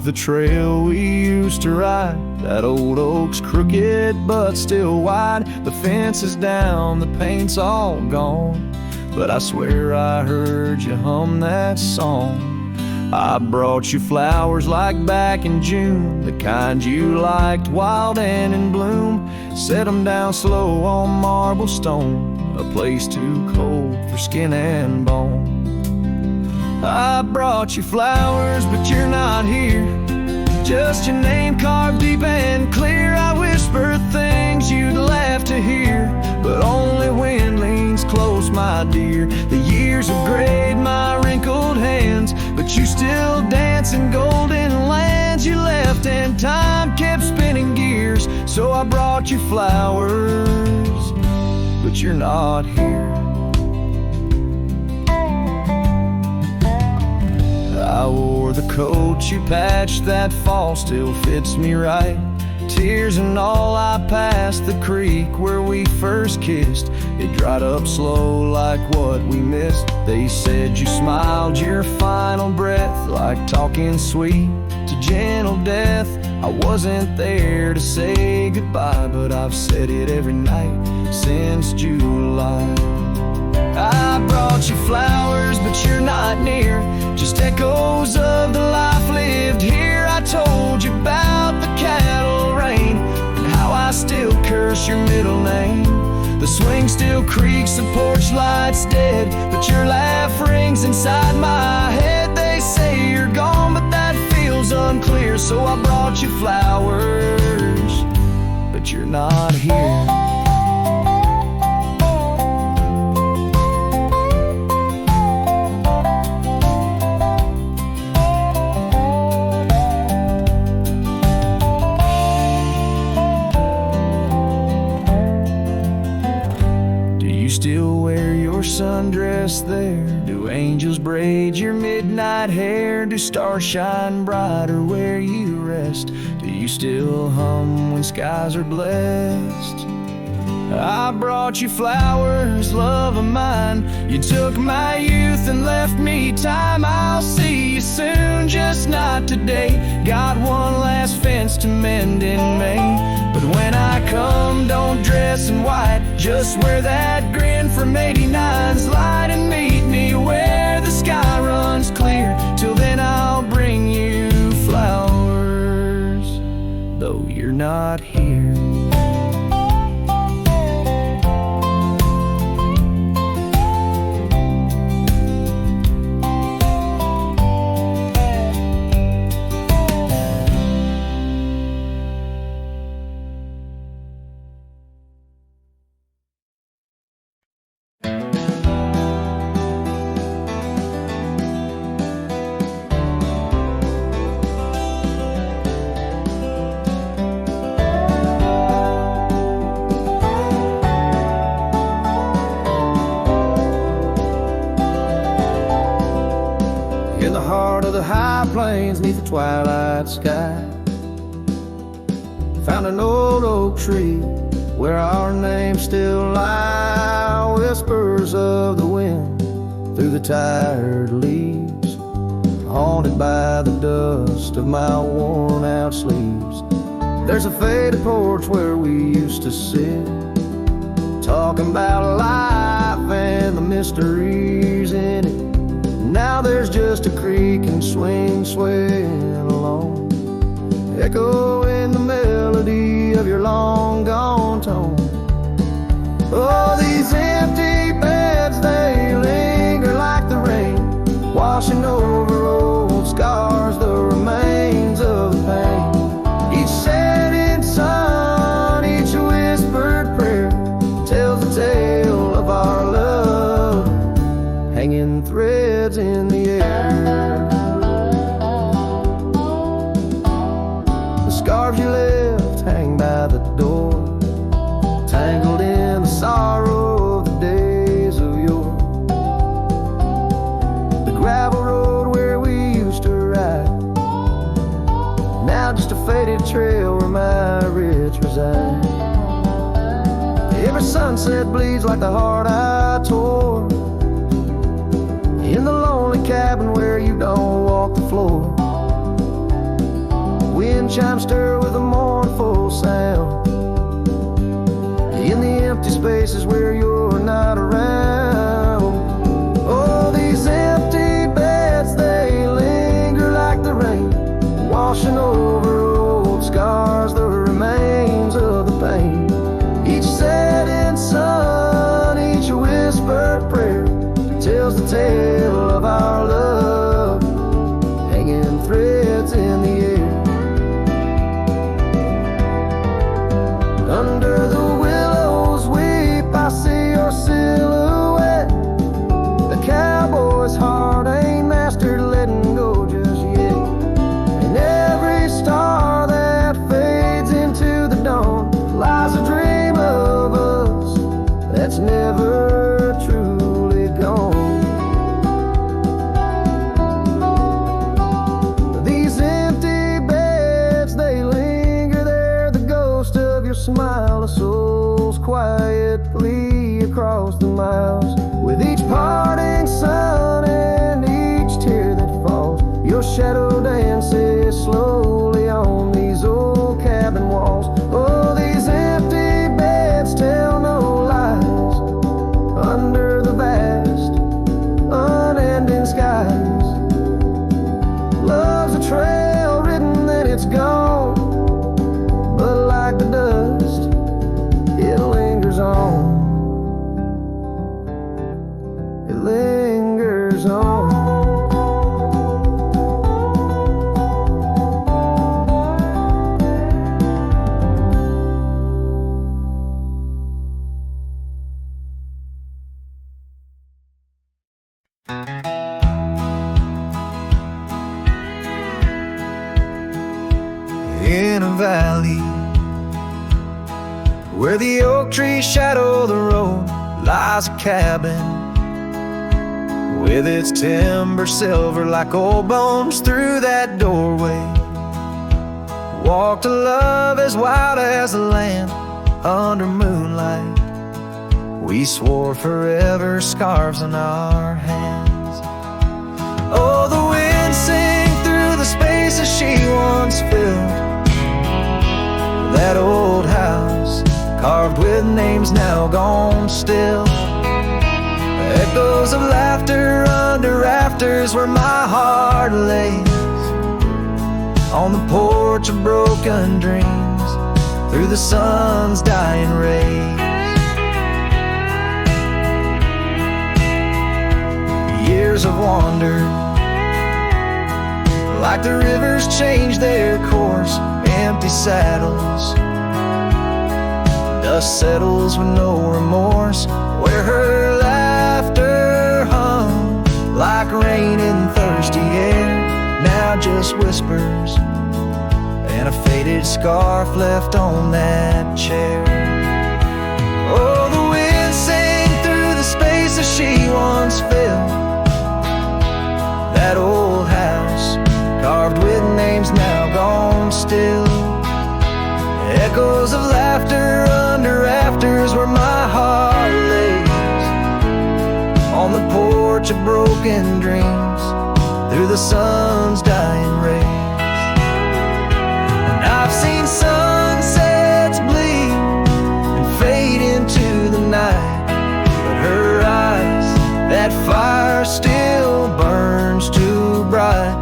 the trail we used to ride. That old oak's crooked but still wide. The fence is down, the paint's all gone, but I swear I heard you hum that song. I brought you flowers like back in June, the kind you liked, wild and in bloom. Set them down slow on marble stone, a place too cold for skin and bone. I brought you flowers, but you're not here. Just your name carved deep and clear. I whisper things you'd laugh to hear, but only wind leans close, my dear. The years have grayed my wrinkled hands, but you still dance in golden lands. You left and time kept spinning gears, so I brought you flowers, but you're not here. I wore the coat you patched that fall, still fits me right. Tears and all, I passed the creek where we first kissed. It dried up slow like what we missed. They said you smiled your final breath, like talking sweet to gentle death. I wasn't there to say goodbye, but I've said it every night since July. I brought you flowers, but you're not near. Just echoes of the life lived here. I told you about the cattle rain and how I still curse your middle name. The swing still creaks, the porch light's dead, but your laugh rings inside my head. They say you're gone, but that feels unclear, so I brought you flowers, but you're not here. Still wear your sundress there? Do angels braid your midnight hair? Do stars shine brighter where you rest? Do you still hum when skies are blessed? I brought you flowers, love of mine. You took my youth and left me time. I'll see you soon, just not today. Got one last fence to mend in May. But when I come, don't dress in white. Just wear that grin from 89's light and meet me where the sky runs clear. Till then I'll bring you flowers, though you're not here. Plains neath the twilight sky, found an old oak tree where our names still lie. Whispers of the wind through the tired leaves, haunted by the dust of my worn out sleeves. There's a faded porch where we used to sit, talking about life and the mysteries in it. Now there's just a creak and swing swaying along, echoing the melody of your long gone tone. Oh, these empty beds, they linger like the rain, washing over old scars, the remains of the pain. Each setting sun, each whispered prayer tells the tale of our love, hanging threads in the air. The scarves you left hang by the door, tangled in the sorrow of the days of yore. The gravel road where we used to ride, now just a faded trail where my rich reside. Every sunset bleeds like the heart I tore, in the lonely cabin where you don't walk the floor. wind chimes stir with a mournful sound in the empty spaces where you're not around. Oh, these empty beds, they linger like the rain, washing over old scars, the remains of the pain. Each setting sun, each whispered prayer tells the tale of our love, hanging threads in the air. Under the willows weep, I see your silhouette. The cowboy's heart ain't mastered letting go just yet. And every star that fades into the dawn lies a dream of us that's never truly gone. These empty beds, they linger there, the ghost of your smile, a soul's quietly across the miles. With each parting sun and each tear that falls, your shadow dances slowly on these old cabin walls. Oh, these empty beds tell no lies under the vast, unending skies. Love's a trail written and it's gone, but like the dust, it lingers on. It lingers on. In a valley where the oak trees shadow the road lies a cabin with its timber silver like old bones. Through that doorway walked a love as wild as the land. Under moonlight we swore forever, scarves on our hands. Oh, the wind sang through the spaces she once filled. That old house carved with names now gone still. Echoes of laughter under rafters where my heart lays. On the porch of broken dreams through the sun's dying rays. Years have wandered like the rivers change their course. Empty saddles, dust settles with no remorse. Where her laughter hung like rain in thirsty air, now just whispers and a faded scarf left on that chair. Oh, the wind sang through the spaces she once filled. That old house carved with names now gone still. Echoes of laughter under rafters where my heart lays. On the porch of broken dreams through the sun's dying rays. And I've seen sunsets bleed and fade into the night, but her eyes, that fire still burns too bright.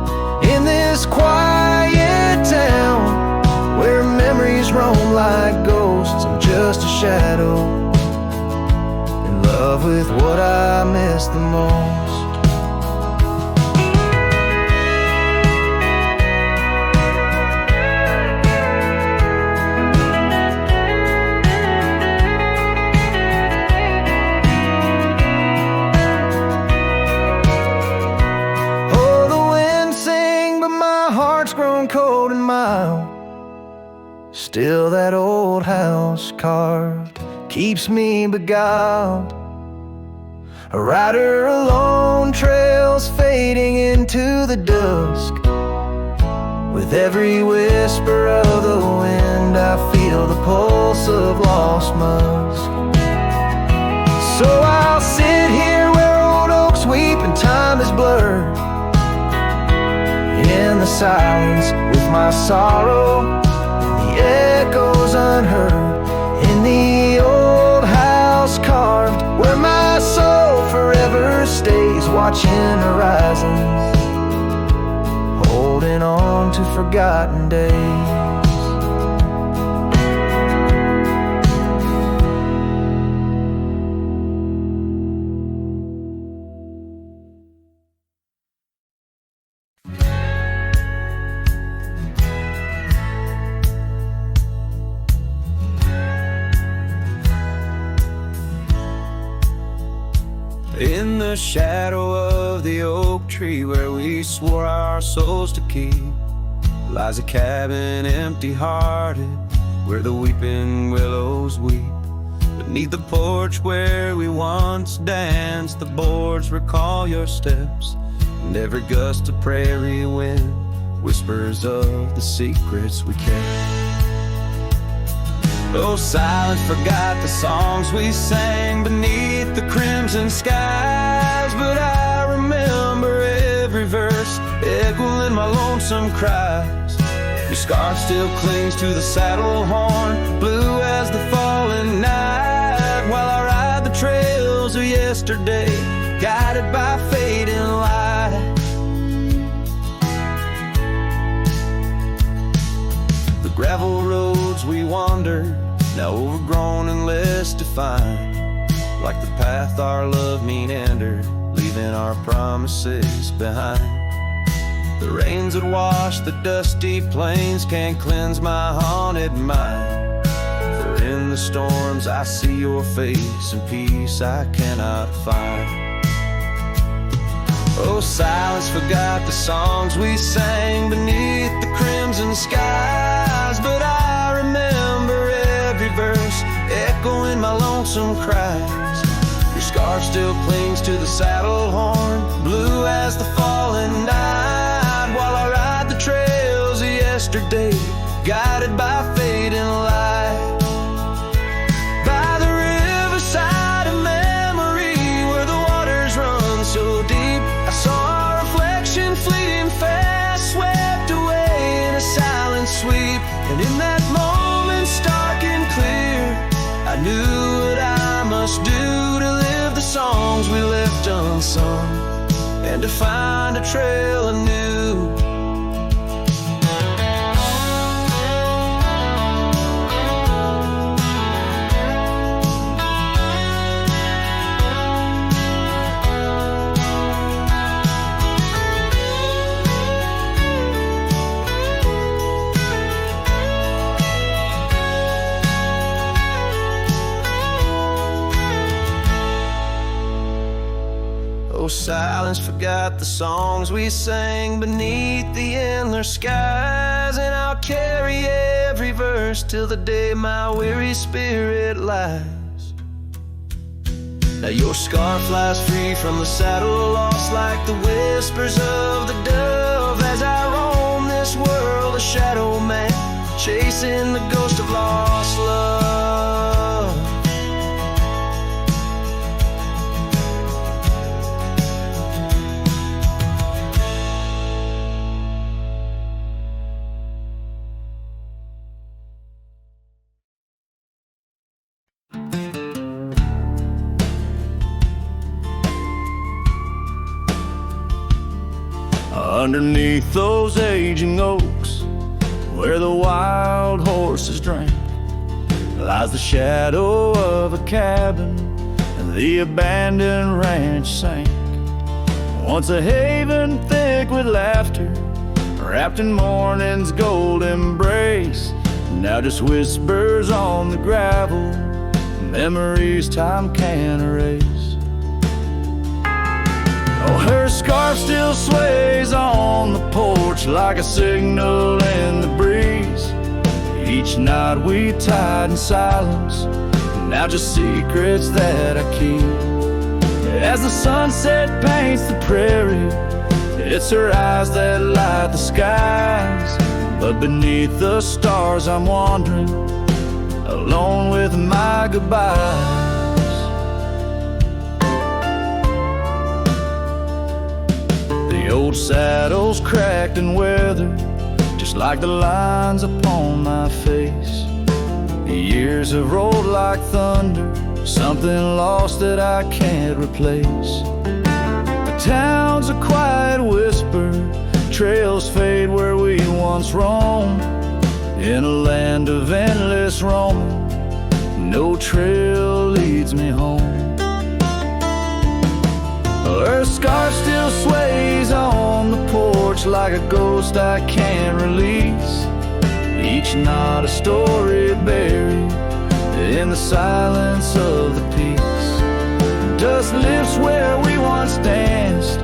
In this quiet town where memories roam like ghosts, I'm just a shadow in love with what I miss the most. Oh, the wind sang, but my heart's grown cold and mild. Still that old house carved keeps me beguiled. A rider alone, trails fading into the dusk. With every whisper of the wind, I feel the pulse of lost musk. So I'll sit here where old oaks weep and time is blurred. In the silence with my sorrow, the echoes unheard in the old house carved, where my soul forever stays, watching horizons, holding on to forgotten days. In the shadow of the oak tree where we swore our souls to keep lies a cabin empty-hearted, where the weeping willows weep. Beneath the porch where we once danced, the boards recall your steps, and every gust of prairie wind whispers of the secrets we kept. Oh, silence forgot the songs we sang beneath the crimson skies, but I remember every verse echoing my lonesome cries. Your scarf still clings to the saddle horn, blue as the falling night, while I ride the trails of yesterday, guided by fading light. The gravel roads we wandered, now overgrown and less defined, like the path our love meandered, leaving our promises behind. The rains that wash the dusty plains can't cleanse my haunted mind, for in the storms I see your face and peace I cannot find. Oh, silence forgot the songs we sang beneath the crimson skies, but I remember every verse echoing my lonesome cries. Your scarf still clings to the saddle horn, blue as the falling night, while I ride the trails of yesterday, guided by fading light. By the riverside of memory, where the waters run so deep, I saw a reflection fleeting fast, swept away in a silent sweep. And in that moment, stark and clear, I knew what I must do to live the songs we left unsung, and to find a trail anew. Oh, silence forgot the songs we sang beneath the endless skies, and I'll carry every verse till the day my weary spirit lies. Now your scarf flies free from the saddle, lost like the whispers of the dove, as I roam this world a shadow man, chasing the ghost of lost love. Underneath those aging oaks, where the wild horses drank, lies the shadow of a cabin, and the abandoned ranch sank. Once a haven thick with laughter, wrapped in morning's gold embrace, now just whispers on the gravel, memories time can't erase. Oh, her scarf still sways on the porch like a signal in the breeze. Each knot we tied in silence, now just secrets that I keep. As the sunset paints the prairie, it's her eyes that light the skies. But beneath the stars I'm wandering, alone with my goodbyes. The old saddle's cracked and weathered, just just like the lines upon my face. The years have rolled like thunder, something lost that I can't replace. The town's a quiet whisper, trails fade where we once roamed. In a land of endless roaming, no trail leads me home. Her scarf still sways on the porch like a ghost I can't release. Each knot a story buried in the silence of the peace. Dust lifts where we once danced,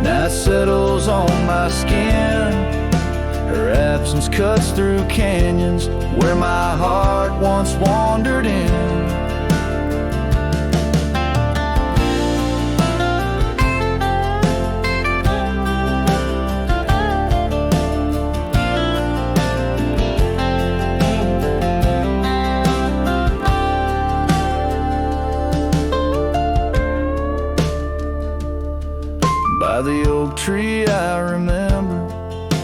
night settles on my skin. Her absence cuts through canyons where my heart once wandered in. By the oak tree I remember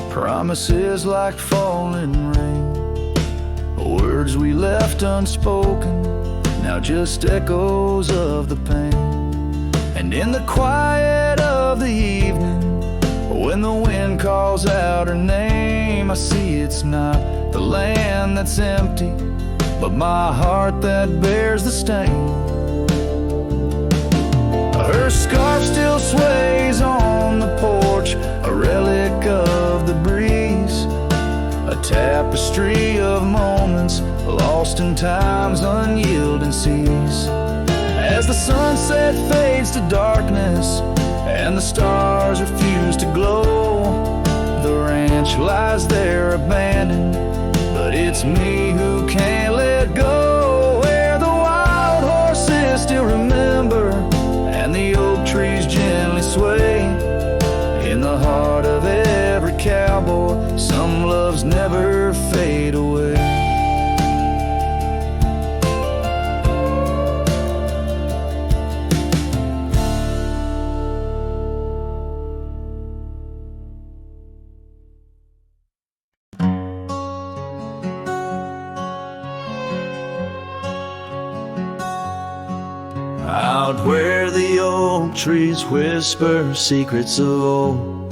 promises like falling rain, words we left unspoken, now just echoes of the pain. And in the quiet of the evening, when the wind calls out her name, I see it's not the land that's empty, but my heart that bears the stain. Her scarf still sways on the porch, a relic of the breeze, a tapestry of moments lost in time's unyielding seas. As the sunset fades to darkness and the stars refuse to glow, the ranch lies there abandoned, but it's me who can't let go. Where the wild horses still remember and the oak trees gently sway, in the heart of every cowboy, some loves never fade away. Out where the oak trees whisper secrets of old,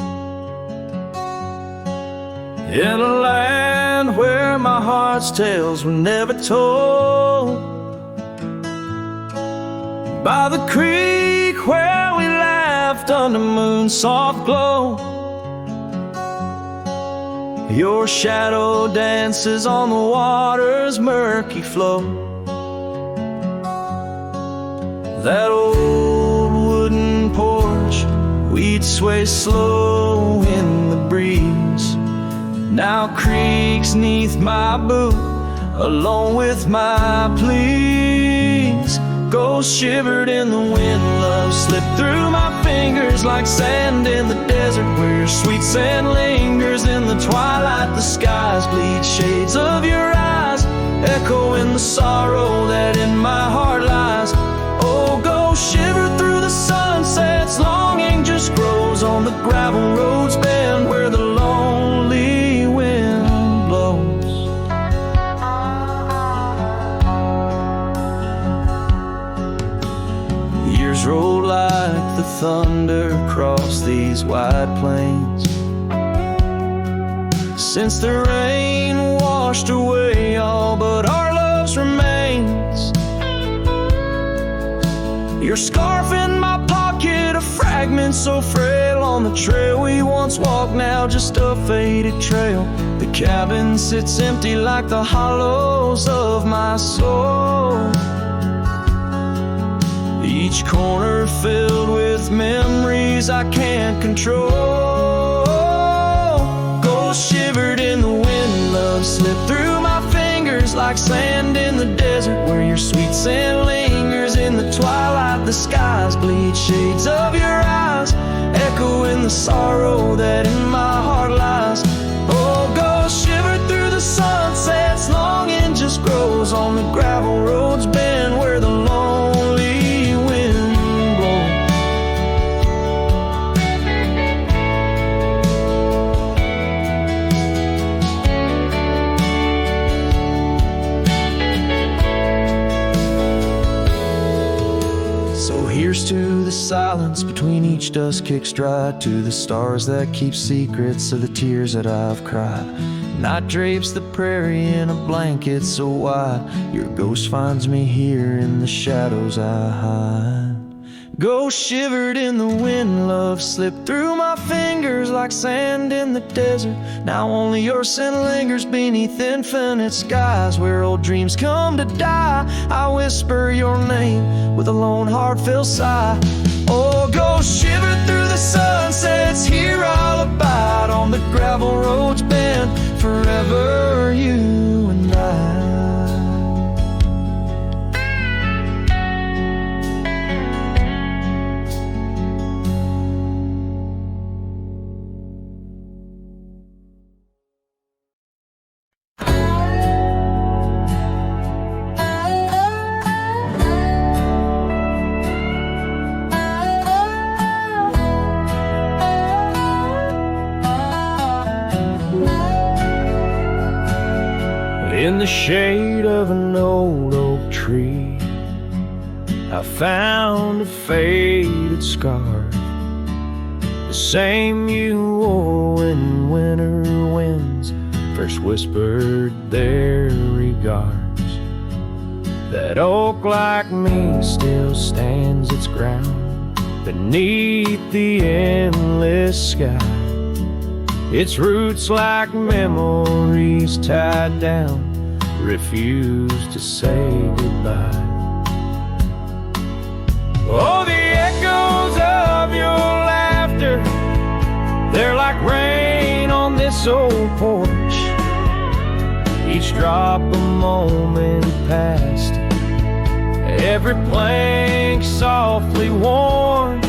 in a land where my heart's tales were never told, by the creek where we laughed under moon's soft glow, your shadow dances on the water's murky flow. That old wooden porch, we'd sway slow in the breeze, now creaks neath my boot, along with my pleas. Ghosts shivered in the wind, love slipped through my fingers like sand in the desert, where your sweet sand lingers in the twilight. The skies bleed shades of your eyes, echoing the sorrow that in my heart lies. Oh, go shiver through the sunsets, longing just grows on the gravel roads bend where the lonely wind blows. Years roll like the thunder across these wide plains, since the rain washed away all but our love's remains. Your scarf in my pocket, a fragment so frail on the trail we once walked, now just a faded trail. The cabin sits empty like the hollows of my soul, each corner filled with memories I can't control. Ghosts shivered in the wind, love slipped through my fingers like sand in the desert, where your sweet sand lingers in the twilight. The skies bleed shades of your eyes, echoing the sorrow that in my heart lies. Oh, go shiver through the sunsets, longing just grows on the gravel roads bend where the lonely wind blows. silence between each dust-kicked stride, to the stars that keep secrets of the tears that I've cried. Night drapes the prairie in a blanket so wide, your ghost finds me here in the shadows I hide. Ghost shivered in the wind, love slipped through my fingers like sand in the desert. Now only your scent lingers beneath infinite skies, where old dreams come to die. I whisper your name with a lone heartfelt sigh. Oh, ghost shivered through the sunsets, here I'll abide. On the gravel roads bend, forever you and I. In the shade of an old oak tree, I found a faded scar, the same you wore when winter winds first whispered their regards. That oak like me still stands its ground beneath the endless sky, its roots like memories tied down, refuse to say goodbye. Oh, the echoes of your laughter, they're like rain on this old porch, each drop a moment past, every plank softly worn.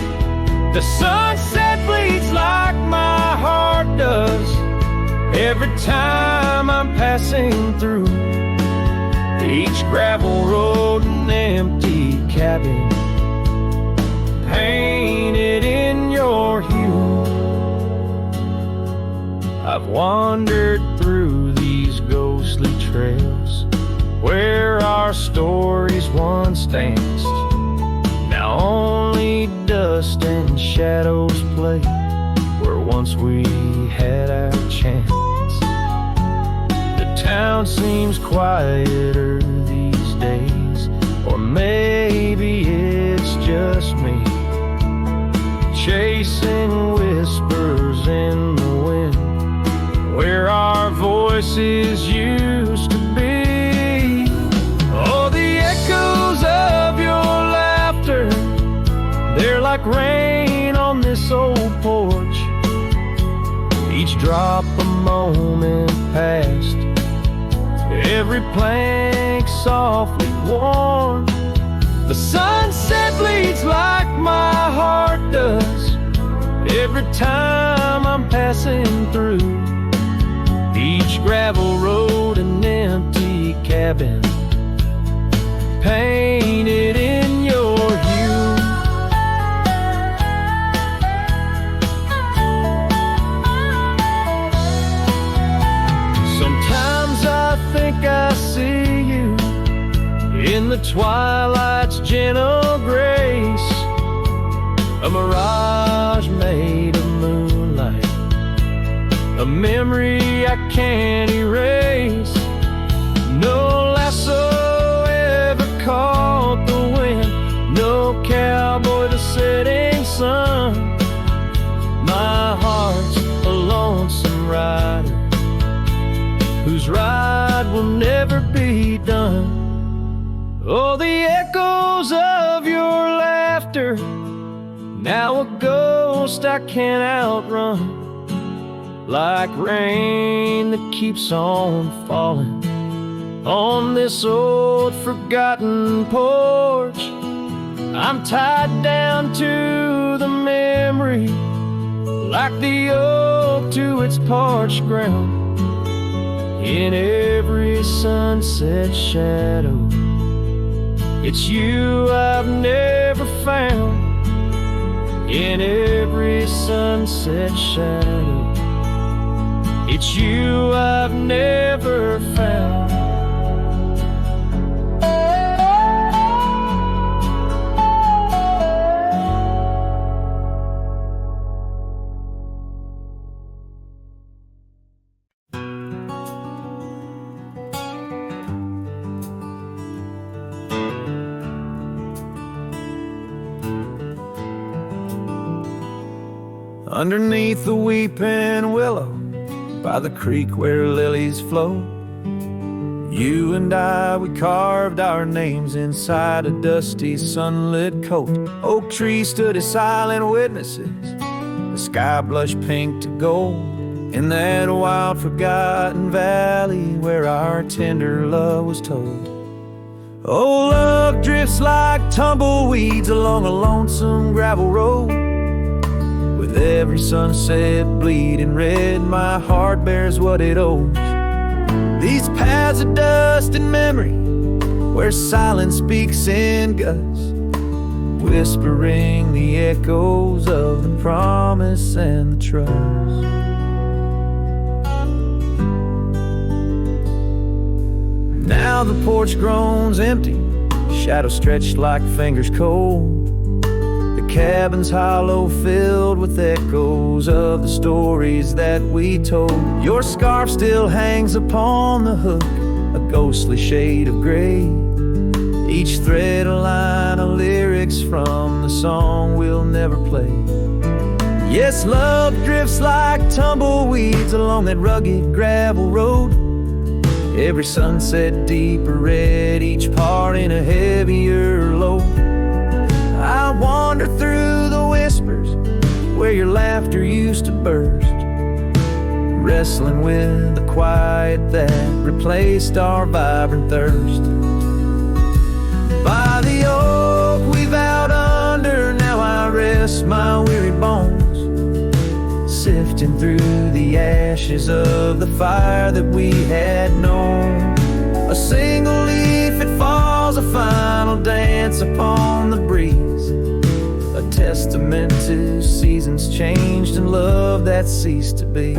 The sunset bleeds like my heart does every time I'm passing through. Each gravel road and empty cabin painted in your hue. I've wandered through these ghostly trails where our stories once danced. Now only dust and shadows play where once we had our chance. The town seems quieter these days, or maybe it's just me, chasing whispers in the wind where our voices used to be. Oh, the echoes of your laughter, they're like rain on this old porch, each drop a moment past, every plank softly worn. The sunset bleeds like my heart does every time I'm passing through. Each gravel road and empty cabin painted in your hue. Sometimes I think I see you in the twilight's gentle grace, a mirage made of moonlight, a memory I can't erase. No lasso ever caught the wind, no cowboy the setting sun. My heart's a lonesome rider whose ride will never be done. Oh, the echoes of your laughter, now a ghost I can't outrun, like rain that keeps on falling on this old forgotten porch. I'm tied down to the memory, like the oak to its parched ground. In every sunset shadow, it's you I've never found. In every sunset shadow, it's you I've never found. underneath the weeping willow, by the creek where lilies flow. You and I, we carved our names inside a dusty sunlit coat. Oak trees stood as silent witnesses, the sky blushed pink to gold, in that wild forgotten valley where our tender love was told. Oh, love drifts like tumbleweeds along a lonesome gravel road. With every sunset bleeding red, my heart bears what it owes. These paths of dust and memory, where silence speaks in gusts, whispering the echoes of the promise and the trust. Now the porch groans empty, shadows stretched like fingers cold. The cabin's hollow, filled with echoes of the stories that we told. Your scarf still hangs upon the hook, a ghostly shade of gray, each thread a line of lyrics from the song we'll never play. Yes, love drifts like tumbleweeds along that rugged gravel road, every sunset deeper red, each part in a heavier load. I wander through the whispers where your laughter used to burst, wrestling with the quiet that replaced our vibrant thirst. By the oak we vowed under, now I rest my weary bones, sifting through the ashes of the fire that we had known. A single leaf, it falls, a final dance upon the breeze, a testament to seasons changed and love that ceased to be.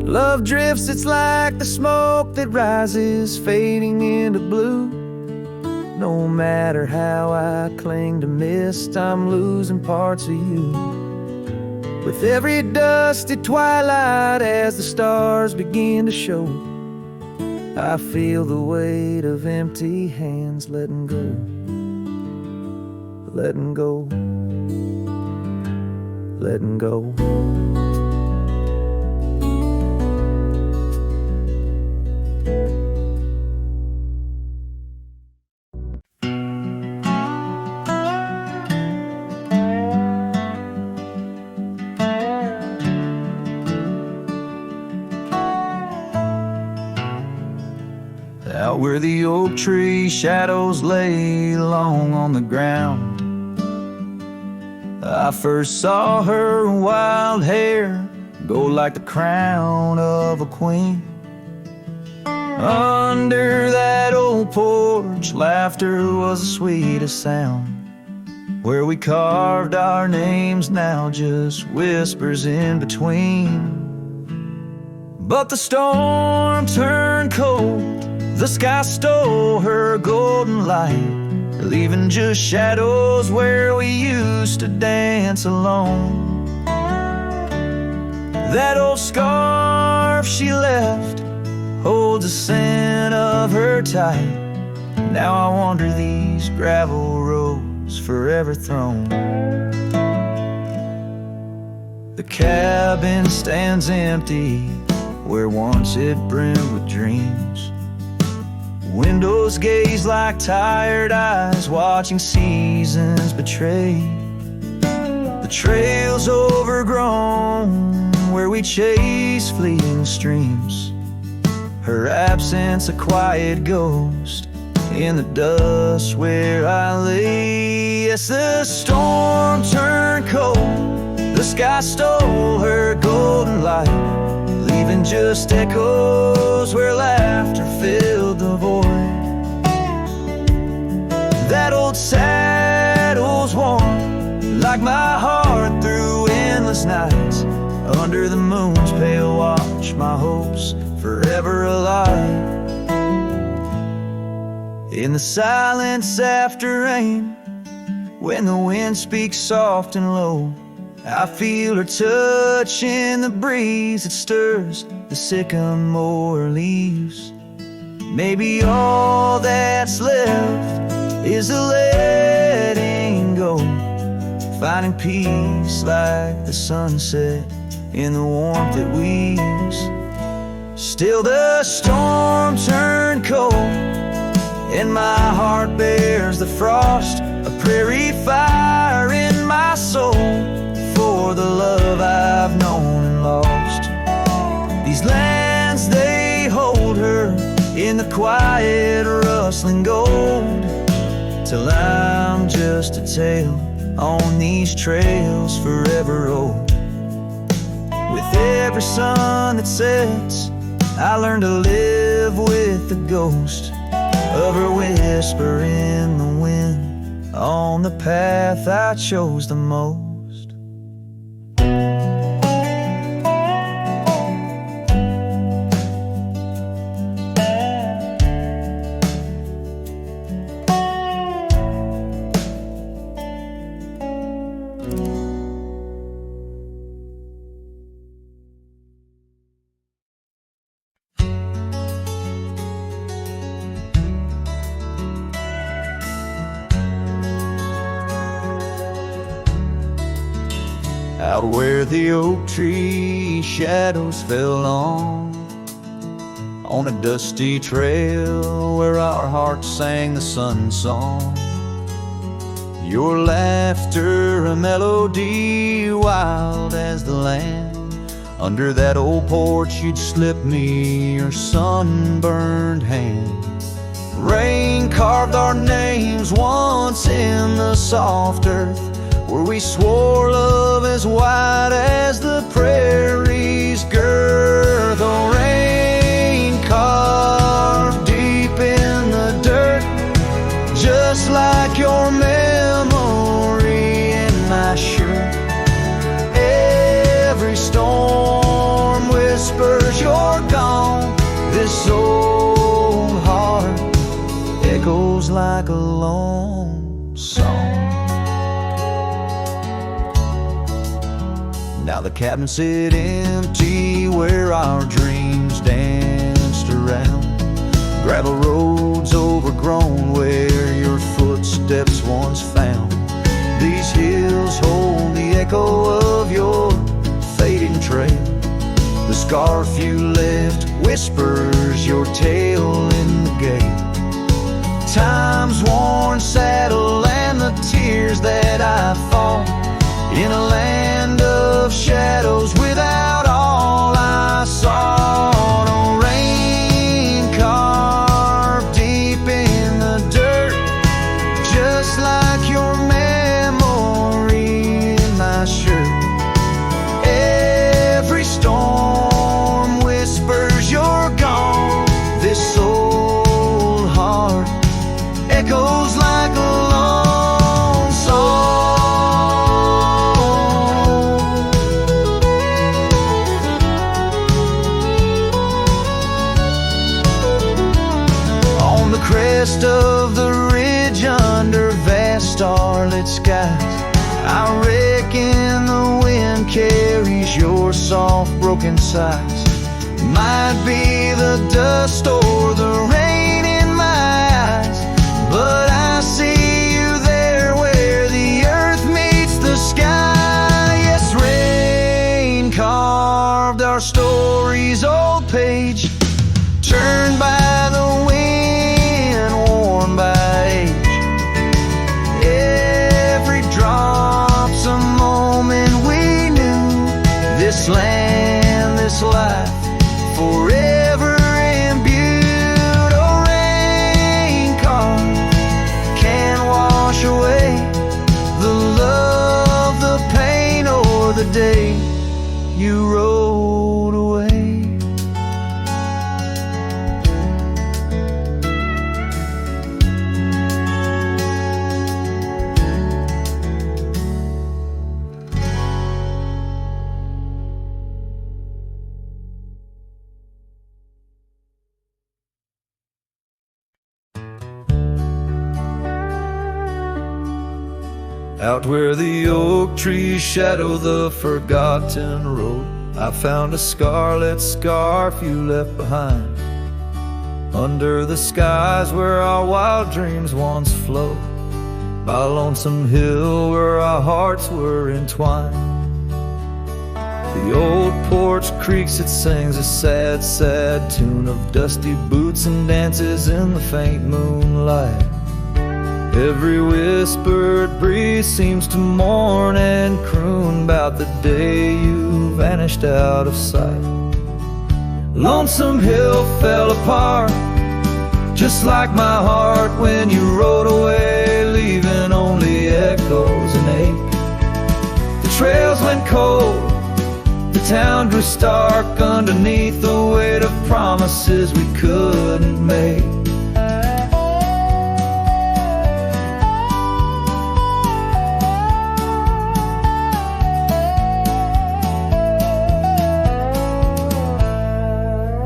Love drifts, it's like the smoke that rises, fading into blue. No matter how I cling to mist, I'm losing parts of you. With every dusty twilight, as the stars begin to show, I feel the weight of empty hands letting go, letting go, letting go. Out where the oak tree shadows lay long on the ground, I first saw her wild hair go like the crown of a queen. Under that old porch, laughter was the sweetest sound, where we carved our names, now just whispers in between. But the storm turned cold, the sky stole her golden light, leaving just shadows where we used to dance alone. That old scarf she left holds a scent of her tight. Now I wander these gravel roads forever thrown. The cabin stands empty where once it brimmed with dreams. Windows gaze like tired eyes, watching seasons betray. The trail's overgrown where we chase fleeting streams, her absence a quiet ghost in the dust where I lay. Yes, the storm turned cold, the sky stole her golden light, leaving just echoes where laughter filled the void. That old saddle's warm like my heart through endless nights. Under the moon's pale watch, my hopes forever alive. In the silence after rain, when the wind speaks soft and low, I feel her touch in the breeze that stirs the sycamore leaves. Maybe all that's left is a letting go, finding peace like the sunset in the warmth it weaves. Still the storm turned cold, and my heart bears the frost, a prairie fire in my soul for the love I've known and lost. These lands, they hold her in the quiet rustling gold, till I'm just a tale on these trails forever old. With every sun that sets, I learn to live with the ghost of her whisper in the wind on the path I chose the most. Out where the oak tree shadows fell on a dusty trail where our hearts sang the sun song. Your laughter a melody wild as the land. Under that old porch you'd slip me your sunburned hand. Rain carved our names once in the soft earth, where we swore love as wide as the prairie's girth. Oh, rain carved deep in the dirt, just like your memory in my shirt. Every storm whispers you're gone. This old heart echoes like a lone song. Now the cabin sit empty where our dreams danced around. Gravel roads overgrown where your footsteps once found. These hills hold the echo of your fading trail. The scarf you left whispers your tale in the gale. Time's worn saddle and the tears that I fought in a land of shadows without all I saw. No rain carved deep in the dirt, just like your memory in my shirt. Every storm whispers you're gone. This old heart echoes like a lone song. Crest of the ridge under vast starlit skies, I reckon the wind carries your soft broken sighs. Might be the dust or the rain in my eyes, but I see you there where the earth meets the sky. Yes, rain carved our story's old page, turned by the wind, by age. Every drop's a moment we knew. This land, this life, forever imbued. Oh, rain carved can't wash away the love, the pain, or the day you rode away. Out where the oak trees shadow the forgotten road, I found a scarlet scarf you left behind. under the skies where our wild dreams once flowed, by a lonesome hill where our hearts were entwined. The old porch creaks, it sings a sad, sad tune of dusty boots and dances in the faint moonlight. Every whispered breeze seems to mourn and croon about the day you vanished out of sight. Lonesome Hill fell apart, just like my heart when you rode away, leaving only echoes and ache. The trails went cold, the town grew stark underneath the weight of promises we couldn't make.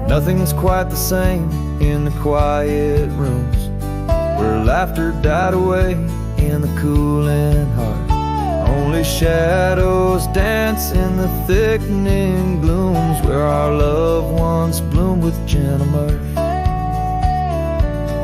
Nothing's quite the same in the quiet rooms where laughter died away in the cooling heart. Only shadows dance in the thickening glooms where our love once bloomed with gentle mirth.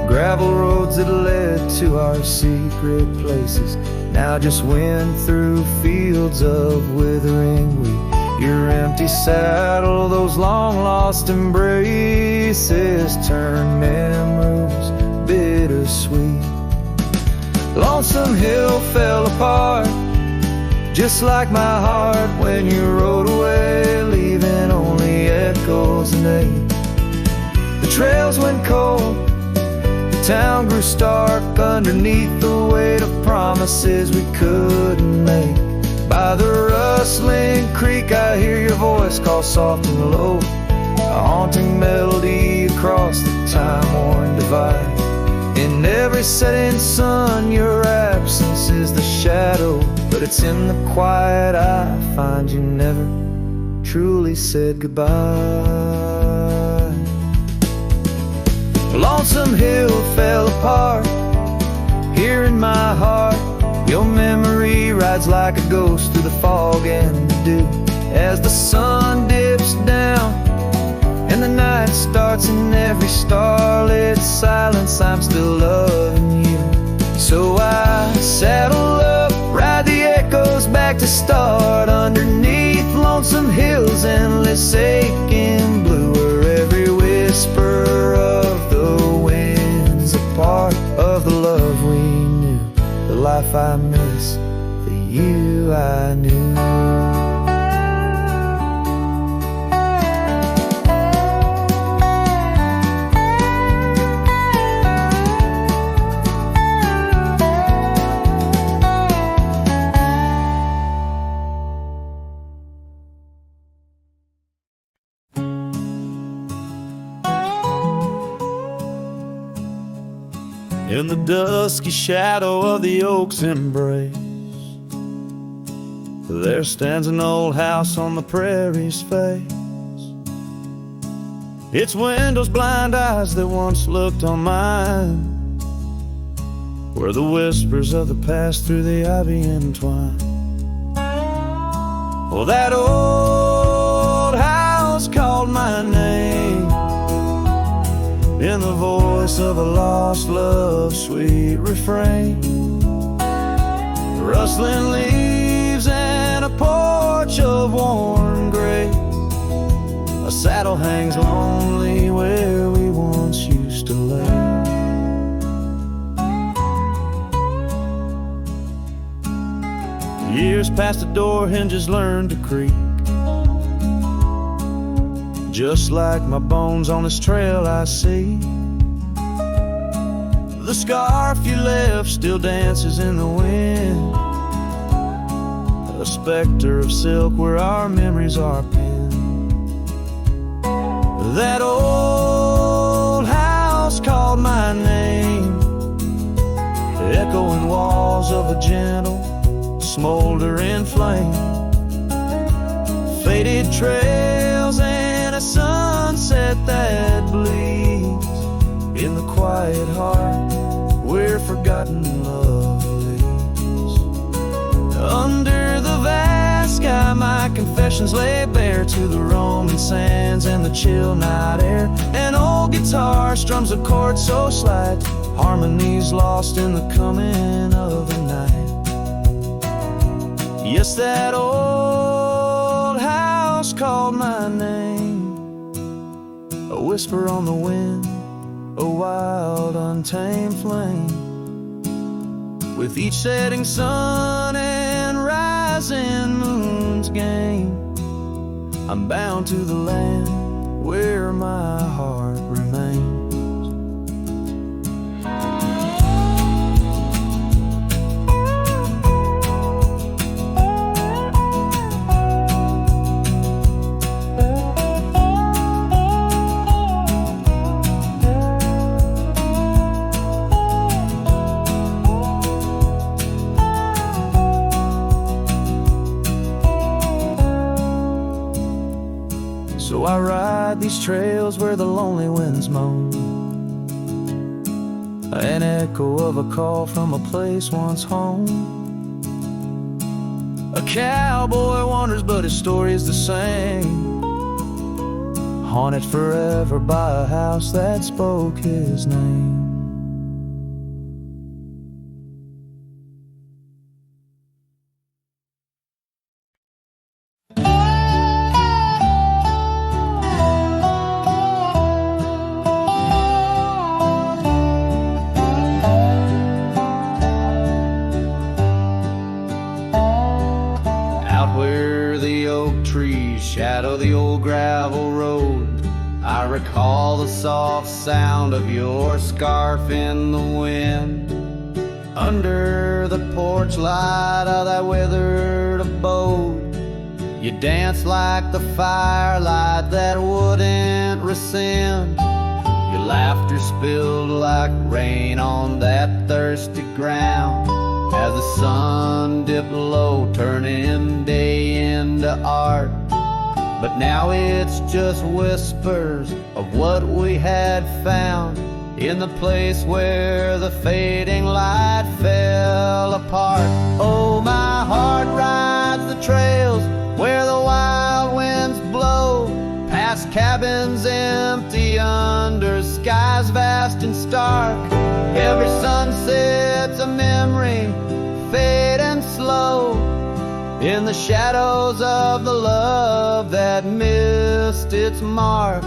Gravel roads that led to our secret places now just wind through fields of withering wheat. Your empty saddle, those long-lost embraces turn memories bittersweet. Lonesome Hill fell apart, just like my heart when you rode away, leaving only echoes and ache. The trails went cold, the town grew stark underneath the weight of promises we couldn't make. By the rustling creek I hear your voice call soft and low, a haunting melody across the time-worn divide. In every setting sun your absence is the shadow, but it's in the quiet I find you never truly said goodbye. Lonesome Hill fell apart, here in my heart your memory rides like a ghost through the fog and the dew. As the sun dips down and the night starts, in every starlit silence I'm still loving you. So I saddle up, ride the echoes back to start, underneath Lonesome Hill's endless aching blue, where every whisper of the wind's a part of the love we knew, the life I miss, the you I knew. In the dusky shadow of the oak's embrace, there stands an old house on the prairie's face. Its windows blind eyes that once looked on mine, where the whispers of the past through the ivy entwine. Oh, that old house called my name in the voice of a lost love's sweet refrain. Rustling leaves and a porch of worn gray, a saddle hangs lonely where we once used to lay. Years past the door hinges learn to creak, just like my bones on this trail I see. The scarf you left still dances in the wind, a specter of silk where our memories are pinned. That old house called my name, echoing walls of a gentle, smoldering flame. Faded trails and a sunset that bleeds in the quiet heart where forgotten love lives. Under the vast sky my confession passions laid bare to the roaming sands and the chill night air. An old guitar strums a chord so slight, harmonies lost in the coming of the night. Yes, that old house called my name, a whisper on the wind, a wild untamed flame. With each setting sun and rising moon's game, I'm bound to the land where my heart remains. So I ride these trails where the lonely winds moan, an echo of a call from a place once home. A cowboy wanders but his story is the same, haunted forever by a house that spoke his name. Shadow the old gravel road, I recall the soft sound of your scarf in the wind. Under the porch light of that withered abode, you danced like the firelight that wouldn't rescind. Your laughter spilled like rain on that thirsty ground, as the sun dipped low, turning day into art. But now it's just whispers of what we had found in the place where the fading light fell apart. Oh, my heart rides the trails where the wild winds blow, past cabins empty under skies vast and stark. Every sunset's a memory, fading slow, in the shadows of the love that missed its mark.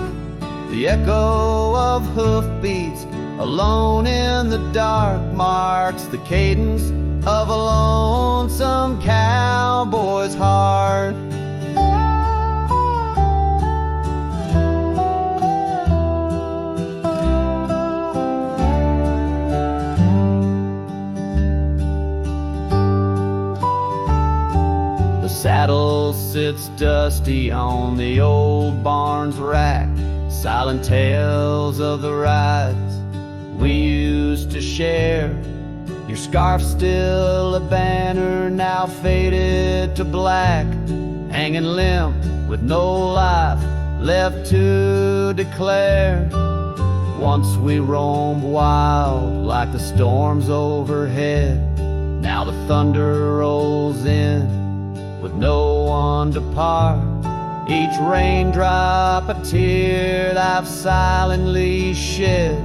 The echo of hoofbeats alone in the dark marks the cadence of a lonesome cowboy's heart. Saddle sits dusty on the old barn's rack, silent tales of the rides we used to share. Your scarf still a banner, now faded to black, hanging limp with no life left to declare. Once we roamed wild like the storms overhead, now the thunder rolls in with no one to part. Each raindrop a tear I've silently shed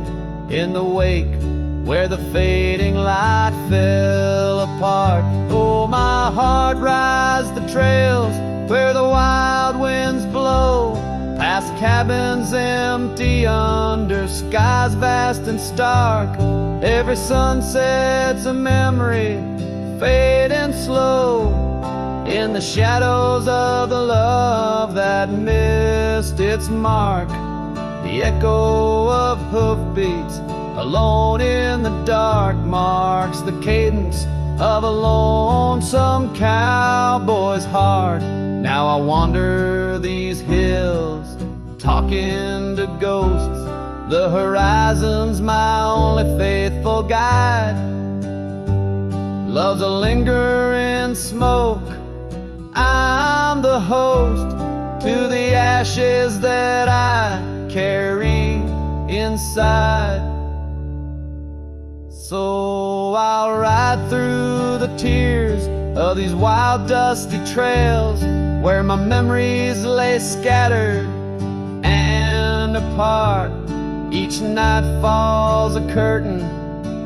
in the wake where the fading light fell apart. Oh, my heart rides the trails where the wild winds blow, past cabins empty under skies vast and stark. Every sunset's a memory, fading slow, in the shadows of the love that missed its mark. The echo of hoofbeats alone in the dark marks the cadence of a lonesome cowboy's heart. Now I wander these hills, talking to ghosts. The horizon's my only faithful guide. Love's a lingering smoke, I'm the host to the ashes that I carry inside. So I'll ride through the tears of these wild dusty trails, where my memories lay scattered and apart. Each night falls a curtain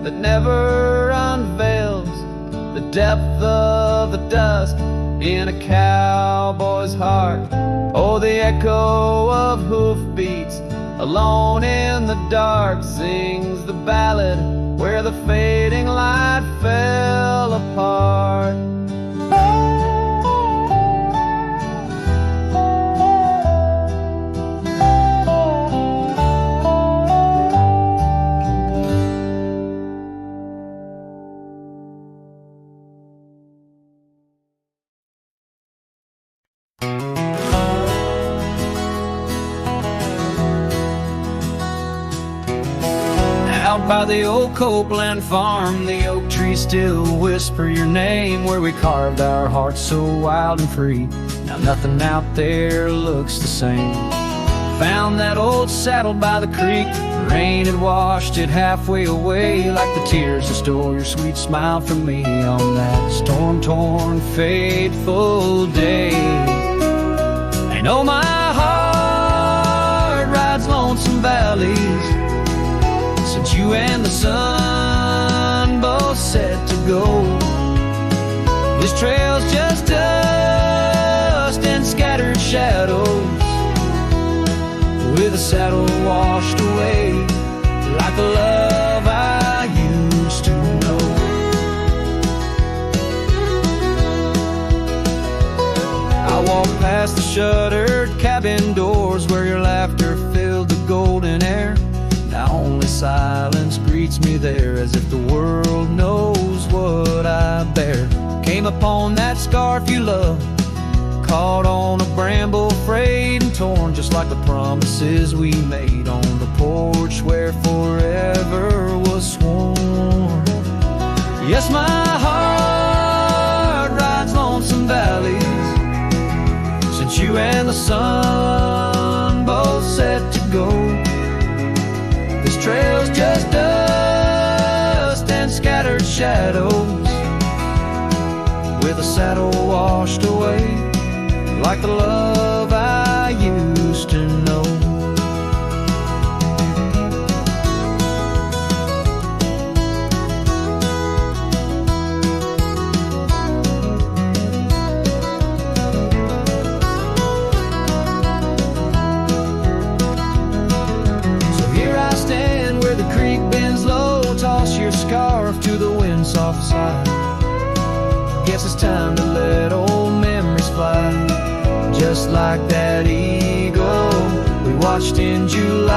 that never unveils the depth of the dust in a cowboy's heart. Oh, the echo of hoofbeats alone in the dark sings the ballad where the fading light fell apart. Out by the old Copeland farm, the oak trees still whisper your name, where we carved our hearts so wild and free. Now nothing out there looks the same. Found that old saddle by the creek, the rain had washed it halfway away, like the tears that stole your sweet smile from me on that storm-torn, fateful day. And oh, my heart rides lonesome valleys since you and the sun both set to go. This trail's just dust and scattered shadows, with a saddle washed away, like the love I used to know. I walked past the shuttered cabin doors, where your laughter filled the golden air. Now only silence greets me there, as if the world knows what I bear. Came upon that scarf you love, caught on a bramble, frayed and torn, just like the promises we made on the porch where forever was sworn. Yes, my heart rides lonesome valleys since you and the sun both set to go. This trail's just dust and scattered shadows, with a saddle washed away, like the love I used to know. So here I stand where the creek bends low, toss your scarf to the wind's soft side. Guess it's time to let old memories fly, just like that eagle we watched in July.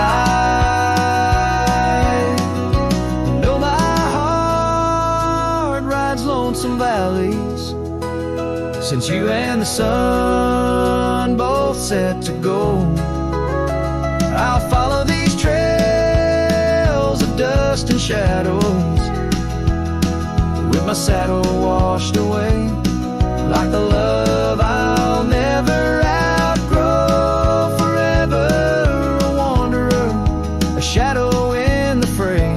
And oh, my heart rides lonesome valleys since you and the sun both set to go. I'll follow these trails of dust and shadows, with my saddle washed away, like the love I'll never outgrow. Forever a wanderer, a shadow in the fray,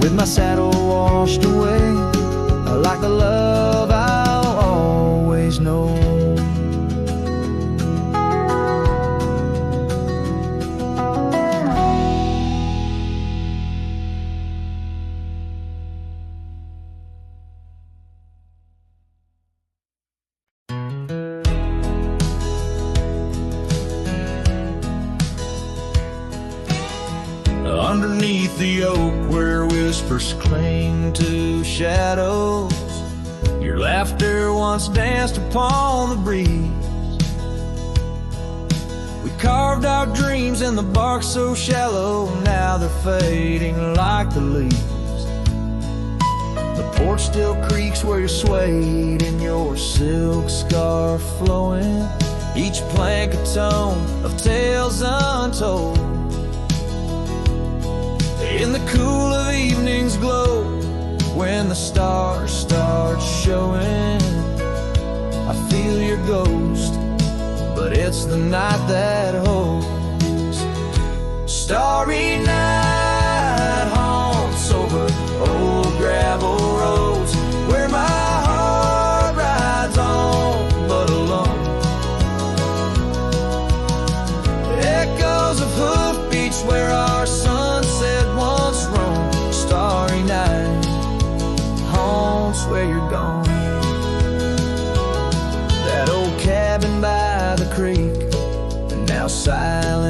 with my saddle washed away, like the love I'll always know. Underneath the oak where whispers cling to shadows, your laughter once danced upon the breeze. We carved our dreams in the bark so shallow, now they're fading like the leaves. The porch still creaks where you're swayed in your silk scarf flowing, each plank a tone of tales untold. In the cool of evening's glow, when the stars start showing, I feel your ghost, but it's the night that holds. Starry night haunts over old gravel roads, where my heart rides on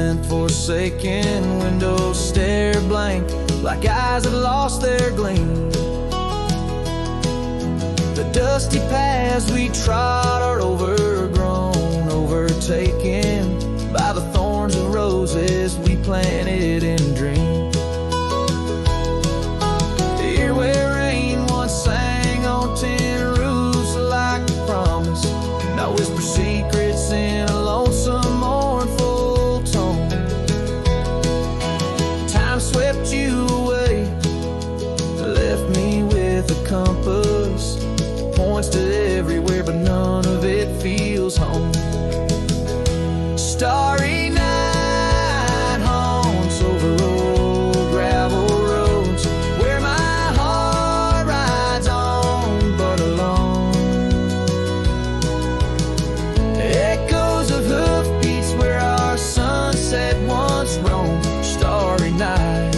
went forsaken, windows stare blank like eyes that lost their gleam. The dusty paths we trod are overgrown, overtaken by the thorns of roses we planted in dreams. Here where rain once sang on tin roofs like a promise, now whisper secrets in a lonesome mournful tone. Time swept you away, left me with a compass, points to everywhere but none of it feels home. Starry night haunts over old gravel roads where my heart rides on but alone. Echoes of hoofbeats where our sunset once roamed. Starry night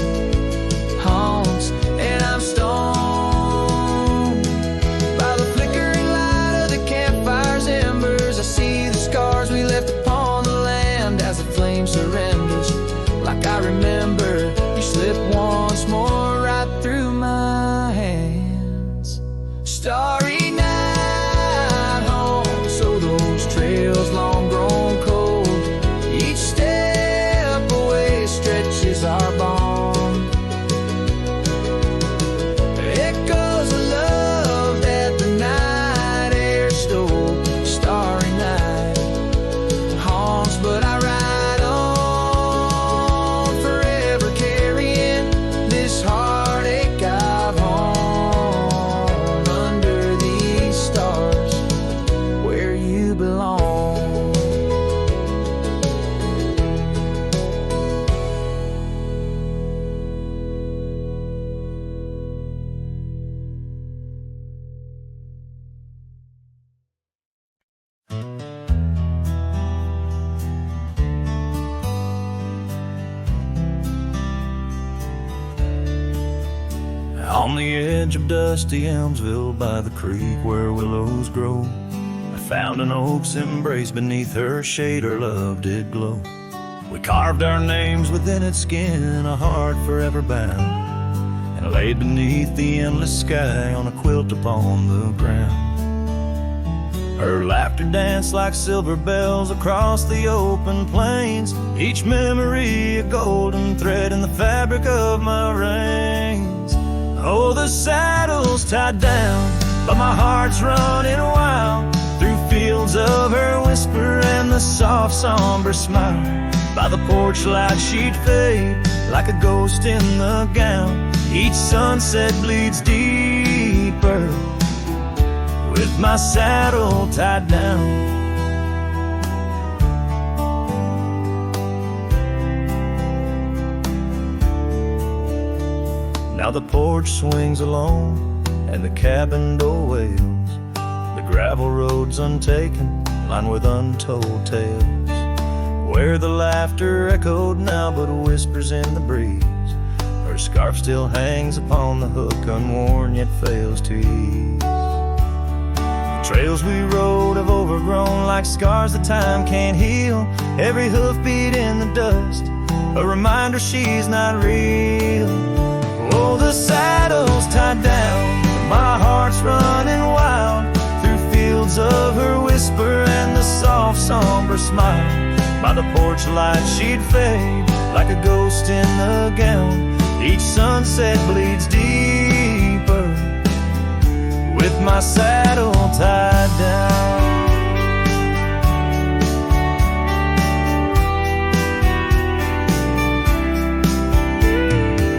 haunts and I'm stoned by the flickering light of the campfire's embers. I see the scars we left upon the land as the flame surrenders. Like I remember, you slip once more right through my hands. Starry night home, so those trails long grown cold. Each step away stretches our bond. Echoes of love that the night air stole. Starry night haunts, but I ride on, forever carrying this heartache I've hung under these stars where you belong. On the edge of dusty Elmsville by the creek where willows grow, I found an oak's embrace, beneath her shade her love did glow. We carved our names within its skin, a heart forever bound, and laid beneath the endless sky on a quilt upon the ground. Her laughter danced like silver bells across the open plains, each memory a golden thread in the fabric of my reins. Oh, the saddle's tied down, but my heart's running wild through fields of her whisper and the soft somber smile. By the porch light she'd fade like a ghost in the gown. Each sunset bleeds deeper with my saddle tied down. Now the porch swings alone and the cabin door wails. The gravel road's untaken, lined with untold tales, where the laughter echoed now but whispers in the breeze. Her scarf still hangs upon the hook, unworn yet fails to ease. The trails we rode have overgrown like scars that time can't heal. Every hoofbeat in the dust, a reminder she's not real. Oh, the saddle's tied down, my heart's running wild through fields of her whisper and the soft somber smile. By the porch light she'd fade like a ghost in the gown. Each sunset bleeds deeper with my saddle tied down.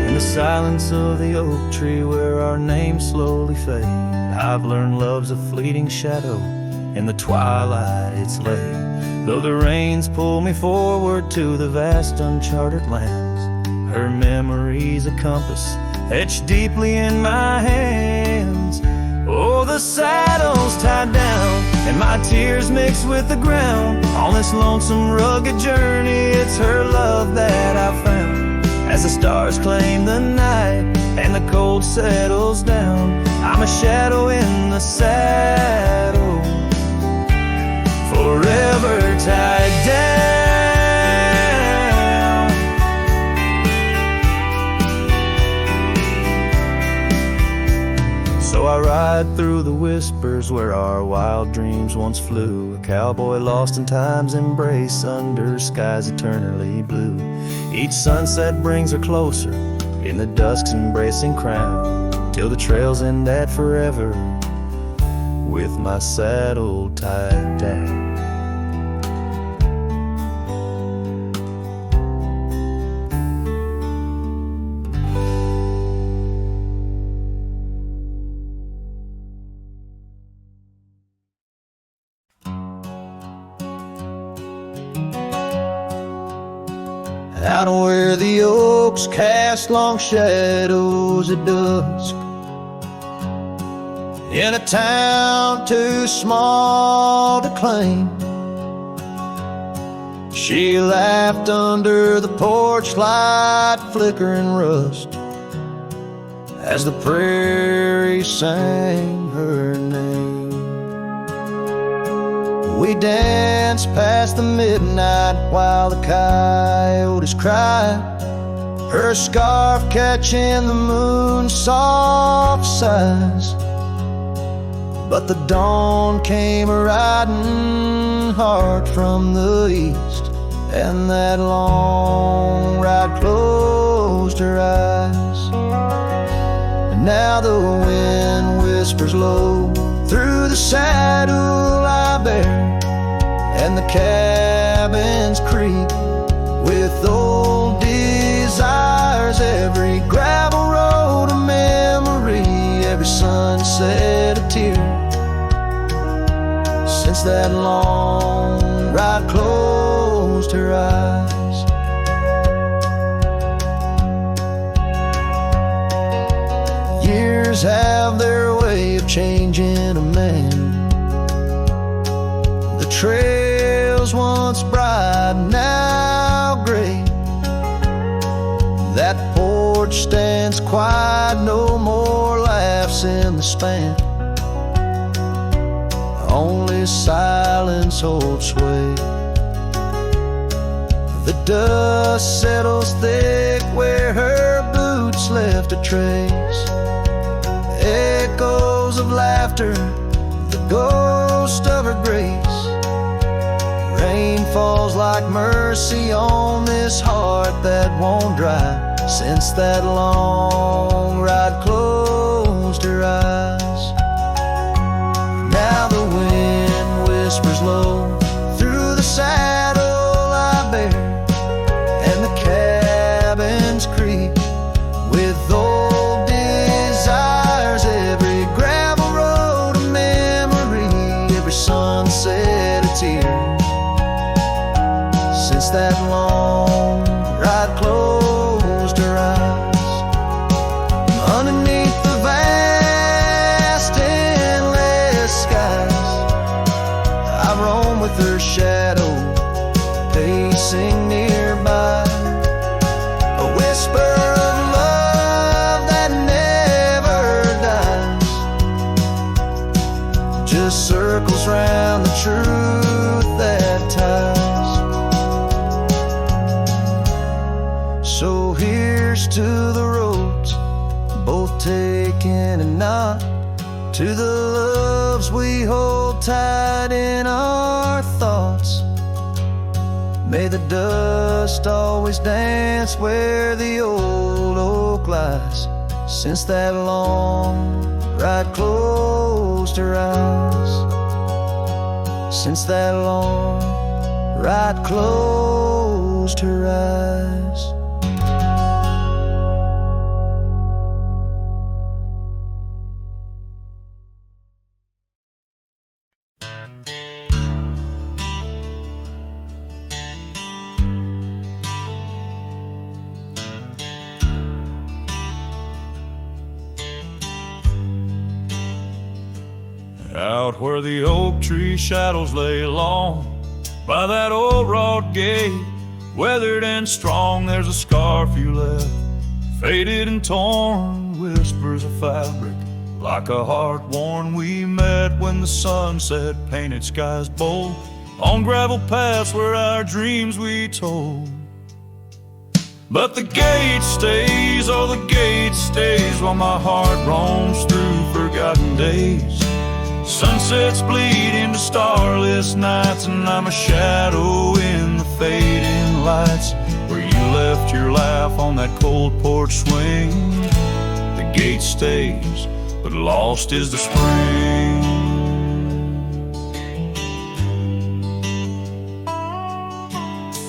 In the silence of the oak tree where our names slowly fade, I've learned love's a fleeting shadow. In the twilight it's late, though the rains pull me forward to the vast uncharted lands. Her memory's a compass etched deeply in my hands. Oh, the saddle's tied down and my tears mix with the ground. On this lonesome rugged journey, it's her love that I found. As the stars claim the night and the cold settles down, I'm a shadow in the saddle, forever tied down. ride through the whispers where our wild dreams once flew. A cowboy lost in time's embrace under skies eternally blue. Each sunset brings her closer in the dusk's embracing crown, till the trails end at forever with my saddle tied down. Out where the oaks cast long shadows at dusk, in a town too small to claim, she laughed under the porch light flickering rust as the prairie sang her name. We danced past the midnight while the coyotes cried, her scarf catching the moon's soft sighs. But the dawn came riding hard from the east, and that long ride closed her eyes. And now the wind whispers low through the saddle I bear, and the cabins creak with old desires. Every gravel road a memory, every sunset a tear, since that long ride closed her eyes. Years have their way of changing a man. The trails once bright, now gray. That porch stands quiet, no more laughs in the span. Only silence holds sway. The dust settles thick where her boots left a trace. Echoes of laughter, the ghost of her grace. Rain falls like mercy on this heart that won't dry, since that long ride closed her eyes. Now the wind whispers low through the saddle I bear, and the cabins creak with old desires. Every gravel road a memory, every sunset a tear, since that long ride closed her eyes. Underneath the vast endless skies, I roam with her shadow pacing nearby. A whisper of love that never dies, just circles round the truth that ties. So here's to the roads, both taken and not, to the loves we hold tight in our thoughts. May the dust always dance where the old oak lies, since that long ride closed her eyes. Since that long ride closed her eyes. Out where the oak tree shadows lay long, by that old wrought gate, weathered and strong, there's a scarf you left, faded and torn, whispers of fabric, like a heart worn. We met when the sunset painted skies bold, on gravel paths where our dreams we told. But the gate stays, oh the gate stays, while my heart roams through forgotten forgotten days. Sunsets bleed into starless nights, and I'm a shadow in the fading lights, where you left your laugh on that cold porch swing. The gate stays, but lost is the spring.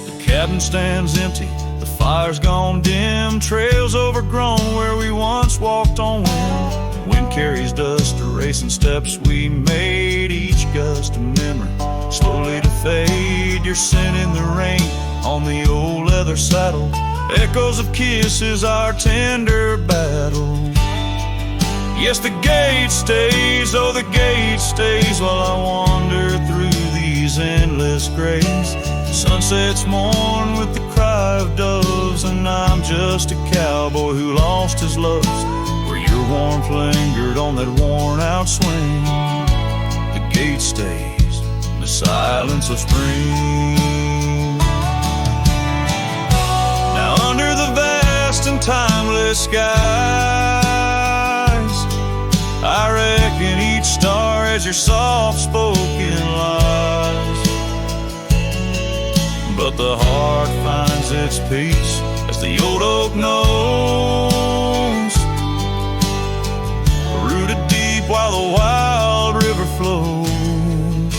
The cabin stands empty, the fire's gone dim, trails overgrown where we once walked on wind. Wind carries dust, erasing steps we made, each gust a memory, slowly to fade. Your scent in the rain on the old leather saddle, echoes of kisses, our tender battle. Yes, the gate stays, oh the gate stays, while I wander through these endless graves. Sunsets mourn with the cry of doves, and I'm just a cowboy who lost his loves, where your warmth lingered on that worn out swing. The gate stays in the silence of spring. Now under the vast and timeless skies, I reckon each star has your soft-spoken lies. But the heart finds its peace, as the old oak knows, rooted deep while the wild river flows.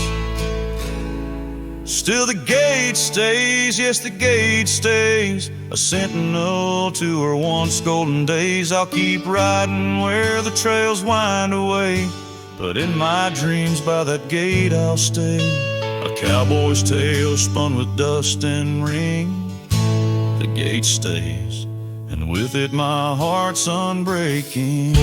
Still the gate stays, yes the gate stays, a sentinel to her once golden days. I'll keep riding where the trails wind away, but in my dreams by that gate I'll stay. A cowboy's tale spun with dust and ring. The gate stays, and with it my heart's unbreaking.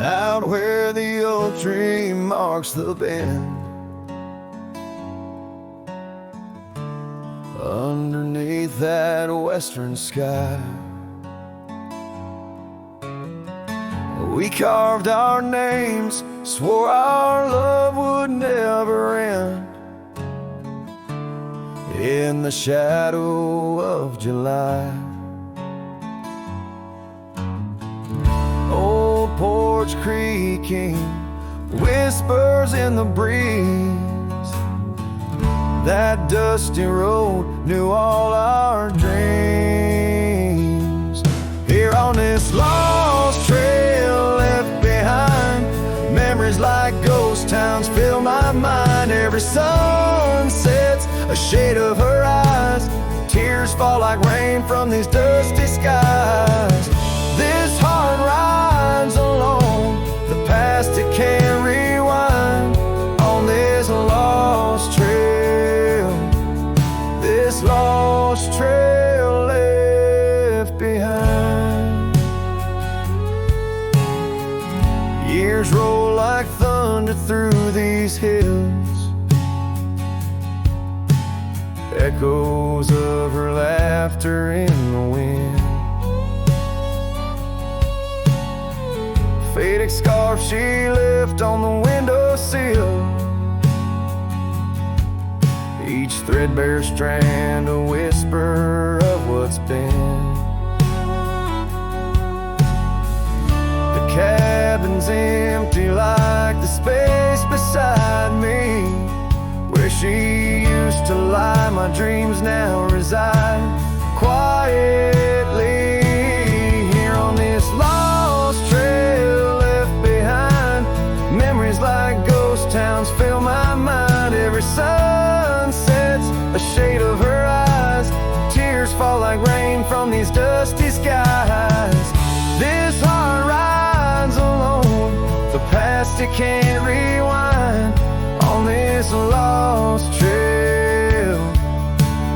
Out where the oak tree marks the bend, underneath that western sky, we carved our names, swore our love would never end. In the shadow of July, old porch creaking, whispers in the breeze. That dusty road knew all our dreams. Here on this lost trail left behind, memories like ghost towns fill my mind. Every sun sets a shade of her eyes, tears fall like rain from these dusty skies. This heart rides alone, the past it can't rewind. On this lost trail, this lost trail left behind. Years roll like thunder through these hills, echoes of her laughter in the wind. Faded scarf she left on the windowsill, each threadbare strand a whisper of what's been. The cabin's empty like the space beside me, where she used to lie. My dreams now reside quietly here on this lost trail left behind. Memories like ghost towns fill my mind. Every sun sets a shade of her eyes, tears fall like rain from these dusty skies. This heart rides alone, the past it can't rewind. On this lost trail,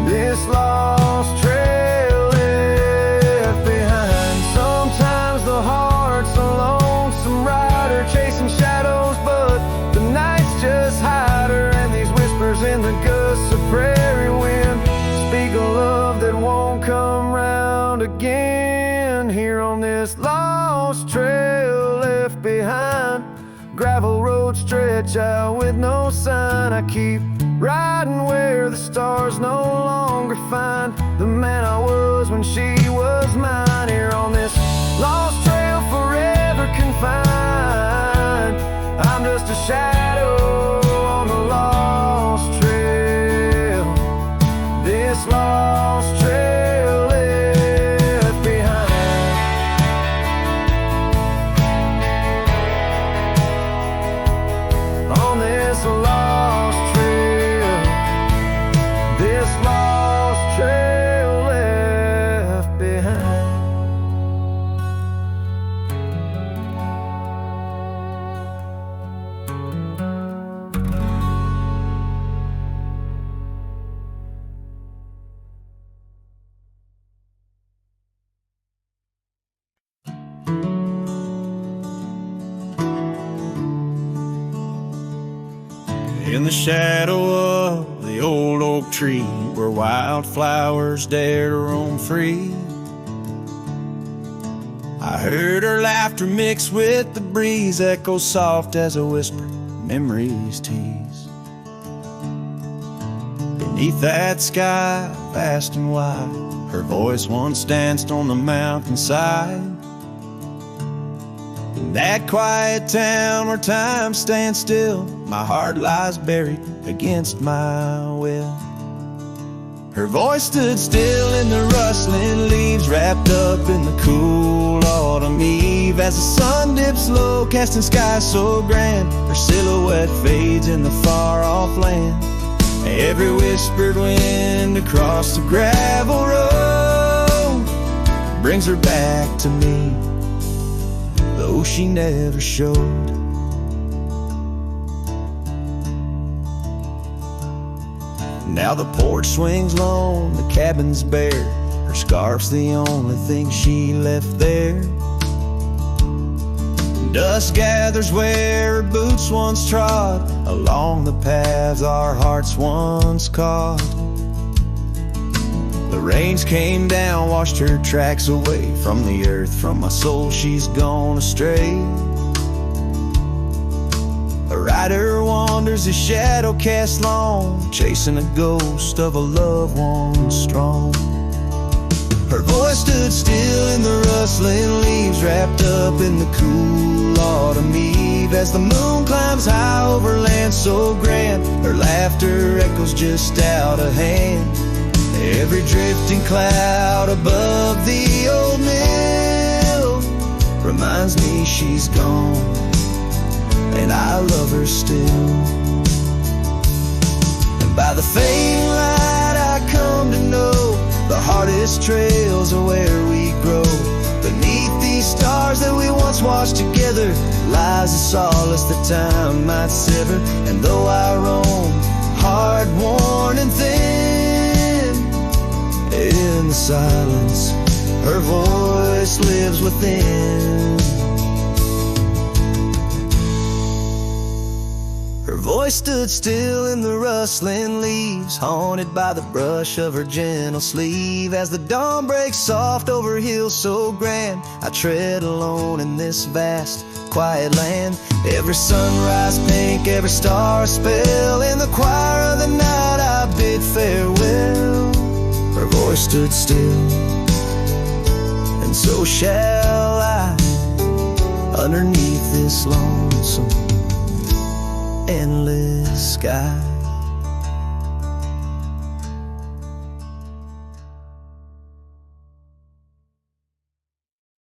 this lost trail left behind. Sometimes the heart's a lonesome rider chasing shadows, but the nights just hide lost trail left behind. Gravel road stretch out with no sign. I keep riding where the stars no longer find the man I was when she was mine. Here on this lost trail forever confined, I'm just a shadow on the lost trail. This lost trail left behind. On this lost trail, this lost trail left behind. In the shadow of the old oak tree, where wildflowers dare to roam free, I heard her laughter mix with the breeze, echo soft as a whisper, memories tease. Beneath that sky, vast and wide, her voice once danced on the mountainside. In that quiet town where time stands still, my heart lies buried against my will. Her voice stood still in the rustling leaves, wrapped up in the cool autumn eve. As the sun dips low, casting skies so grand, her silhouette fades in the far-off land. Every whispered wind across the gravel road brings her back to me, though she never showed. Now the porch swings lone, the cabin's bare, her scarf's the only thing she left there. Dust gathers where her boots once trod, along the paths our hearts once caught. The rains came down, washed her tracks away from the earth, from my soul she's gone astray. A rider wanders, his shadow cast long, chasing a ghost of a loved one strong. Her voice stood still in the rustling leaves, wrapped up in the cool autumn eve. As the moon climbs high over land so grand, her laughter echoes just out of hand. Every drifting cloud above the old mill reminds me she's gone, and I love her still. And by the faint light I come to know, the hardest trails are where we grow. Beneath these stars that we once watched together lies a solace that time might sever. And though I roam, hard, worn and thin, in the silence her voice lives within. Her voice stood still in the rustling leaves, haunted by the brush of her gentle sleeve. As the dawn breaks soft over hills so grand, I tread alone in this vast, quiet land. Every sunrise pink, every star a spell. In the choir of the night I bid farewell. Her voice stood still, and so shall I, underneath this lonesome endless sky.